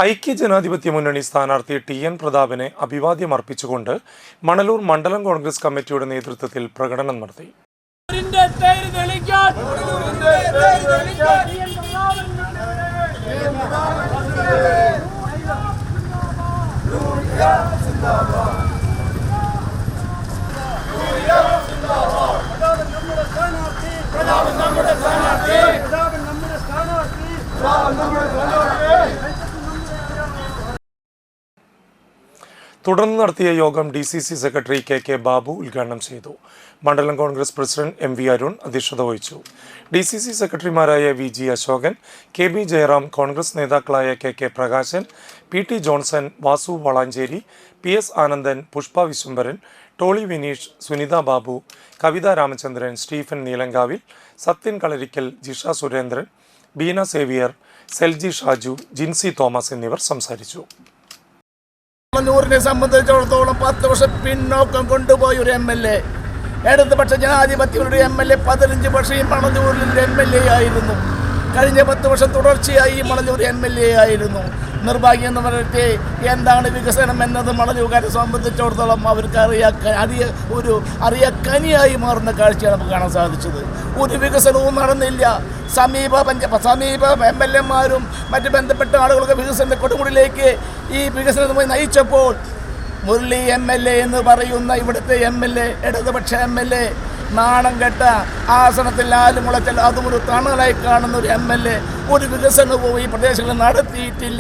ഐക്യജനാധിപത്യ മുന്നണി സ്ഥാനാർത്ഥി ടി.എൻ. പ്രതാപനെ അഭിവാദ്യം അർപ്പിച്ചുകൊണ്ട് മണലൂർ മണ്ഡലം കോൺഗ്രസ് കമ്മിറ്റിയുടെ നേതൃത്വത്തിൽ പ്രകടനം നടത്തി. തുടർന്ന് നടത്തിയ യോഗം ഡി.സി.സി സെക്രട്ടറി കെ ബാബു ഉദ്ഘാടനം ചെയ്തു. മണ്ഡലം കോൺഗ്രസ് പ്രസിഡന്റ് എം.വി. അരുൺ അധ്യക്ഷത വഹിച്ചു. ഡി.സി.സി സെക്രട്ടറിമാരായ വി.ജി. അശോകൻ, കെ.ബി. ജയറാം, കോൺഗ്രസ് നേതാക്കളായ K Prakashan, PT. Johnson, Vasu Valanchery, PS. Anandan, Pushpa Vishwambharan, Toly Vineesh, Sunitha Babu, Kavitha Ramachandran, Stephen Neelankavil, Sathyan Kalarikkal, Jisha Surendran, Beena Xavier, Selji Shaju, Jincy Thomas എന്നിവർ സംസാരിച്ചു. മണലൂരിനെ സംബന്ധിച്ചിടത്തോളം 10 വർഷം പിന്നോക്കം കൊണ്ടുപോയ ഒരു എം.എൽ.എ, ഇടതുപക്ഷ ജനാധിപത്യയുടെ എം.എൽ.എ 15 വർഷം ഈ മണലൂരിൽ എം.എൽ.എ ആയിരുന്നു. കഴിഞ്ഞ 10 വർഷം തുടർച്ചയായി മണലൂർ എം.എൽ.എ ആയിരുന്നു. നിർഭാഗ്യം എന്ന് പറഞ്ഞിട്ട് എന്താണ് വികസനം എന്നത് മണലൂരുകാരെ സംബന്ധിച്ചിടത്തോളം അവർക്ക് അറിയക്കനിയായി മാറുന്ന കാഴ്ചയാണ് നമുക്ക് കാണാൻ സാധിച്ചത്. ഒരു വികസനവും നടന്നില്ല. സമീപ എം.എൽ.എമാരും മറ്റ് ബന്ധപ്പെട്ട ആളുകളൊക്കെ വികസനത്തെ കൊടുമുടിയിലേക്ക് ഈ വികസനവുമായി നയിച്ചപ്പോൾ മുരളി എം.എൽ.എ എന്ന് പറയുന്ന ഇവിടുത്തെ എം.എൽ.എ, ഇടതുപക്ഷ എം.എൽ.എ, നാണം കെട്ട ആസനത്തിൽ ആലുമുളച്ചൽ അതും ഒരു തണലായി കാണുന്ന ഒരു എം.എൽ.എ ഒരു വികസനവും ഈ പ്രദേശങ്ങളിൽ നടത്തിയിട്ടില്ല.